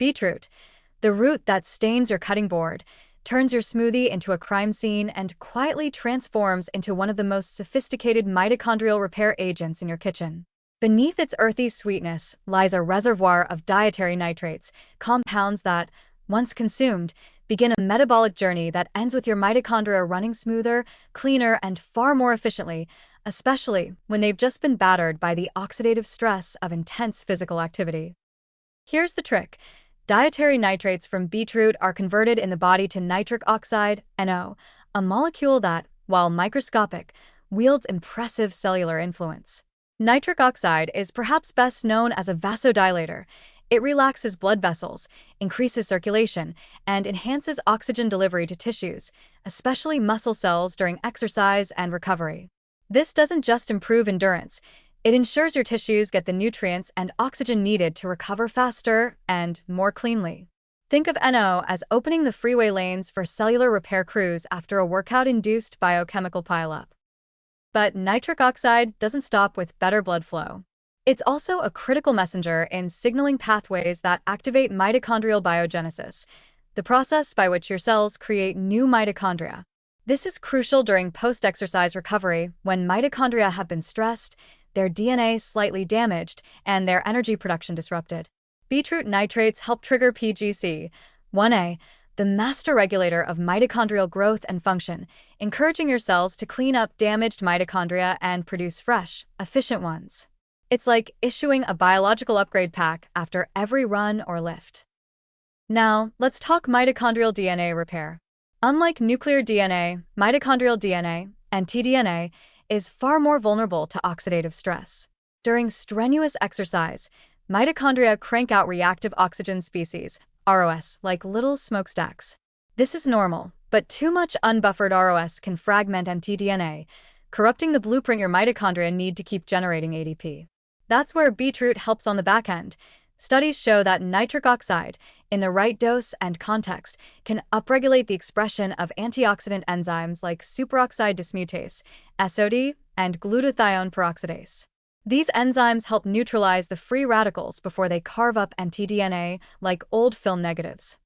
Beetroot, the root that stains your cutting board, turns your smoothie into a crime scene, and quietly transforms into one of the most sophisticated mitochondrial repair agents in your kitchen. Beneath its earthy sweetness lies a reservoir of dietary nitrates, compounds that, once consumed, begin a metabolic journey that ends with your mitochondria running smoother, cleaner, and far more efficiently, especially when they've just been battered by the oxidative stress of intense physical activity. Here's the trick. Dietary nitrates from beetroot are converted in the body to nitric oxide, NO, a molecule that, while microscopic, wields impressive cellular influence. Nitric oxide is perhaps best known as a vasodilator. It relaxes blood vessels, increases circulation, and enhances oxygen delivery to tissues, especially muscle cells during exercise and recovery. This doesn't just improve endurance, it ensures your tissues get the nutrients and oxygen needed to recover faster and more cleanly. Think of NO as opening the freeway lanes for cellular repair crews after a workout-induced biochemical pileup. But nitric oxide doesn't stop with better blood flow. It's also a critical messenger in signaling pathways that activate mitochondrial biogenesis, the process by which your cells create new mitochondria. This is crucial during post-exercise recovery when mitochondria have been stressed, their DNA slightly damaged, and their energy production disrupted. Beetroot nitrates help trigger PGC, 1A, the master regulator of mitochondrial growth and function, encouraging your cells to clean up damaged mitochondria and produce fresh, efficient ones. It's like issuing a biological upgrade pack after every run or lift. Now, let's talk mitochondrial DNA repair. Unlike nuclear DNA, mitochondrial DNA, and tDNA, is far more vulnerable to oxidative stress. During strenuous exercise, mitochondria crank out reactive oxygen species, ROS, like little smokestacks. This is normal, but too much unbuffered ROS can fragment mtDNA, corrupting the blueprint your mitochondria need to keep generating ADP. That's where beetroot helps on the back end. Studies show that nitric oxide, in the right dose and context, can upregulate the expression of antioxidant enzymes like superoxide dismutase, SOD, and glutathione peroxidase. These enzymes help neutralize the free radicals before they carve up mtDNA like old film negatives.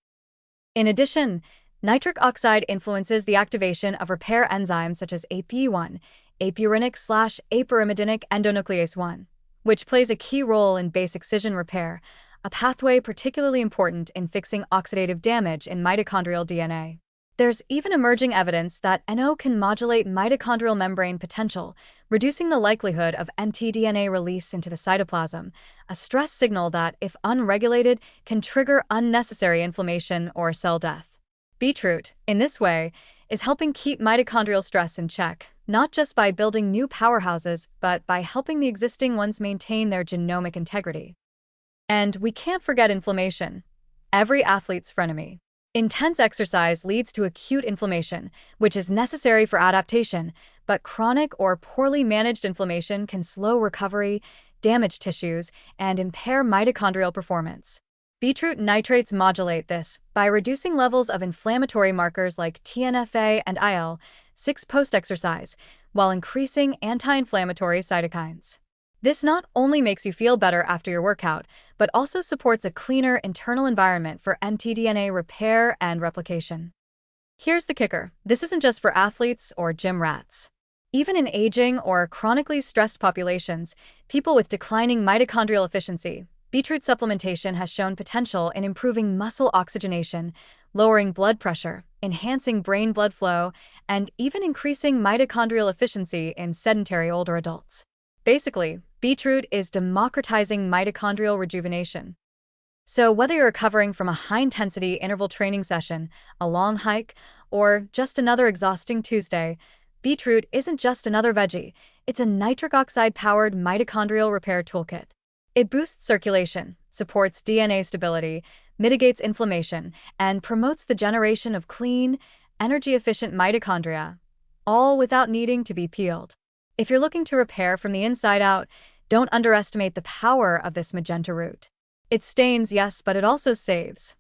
In addition, nitric oxide influences the activation of repair enzymes such as APE1, apurinic/apyrimidinic endonuclease 1, which plays a key role in base excision repair, a pathway particularly important in fixing oxidative damage in mitochondrial DNA. There's even emerging evidence that NO can modulate mitochondrial membrane potential, reducing the likelihood of mtDNA release into the cytoplasm, a stress signal that, if unregulated, can trigger unnecessary inflammation or cell death. Beetroot, in this way, is helping keep mitochondrial stress in check, not just by building new powerhouses, but by helping the existing ones maintain their genomic integrity. And we can't forget inflammation, every athlete's frenemy. Intense exercise leads to acute inflammation, which is necessary for adaptation, but chronic or poorly managed inflammation can slow recovery, damage tissues, and impair mitochondrial performance. Beetroot nitrates modulate this by reducing levels of inflammatory markers like TNF-A and IL-6 post-exercise, while increasing anti-inflammatory cytokines. This not only makes you feel better after your workout, but also supports a cleaner internal environment for mtDNA repair and replication. Here's the kicker. This isn't just for athletes or gym rats. Even in aging or chronically stressed populations, people with declining mitochondrial efficiency, beetroot supplementation has shown potential in improving muscle oxygenation, lowering blood pressure, enhancing brain blood flow, and even increasing mitochondrial efficiency in sedentary older adults. Basically, beetroot is democratizing mitochondrial rejuvenation. So whether you're recovering from a high-intensity interval training session, a long hike, or just another exhausting Tuesday, beetroot isn't just another veggie, it's a nitric oxide-powered mitochondrial repair toolkit. It boosts circulation, supports DNA stability, mitigates inflammation, and promotes the generation of clean, energy-efficient mitochondria, all without needing to be peeled. If you're looking to repair from the inside out, don't underestimate the power of this magenta root. It stains, yes, but it also saves.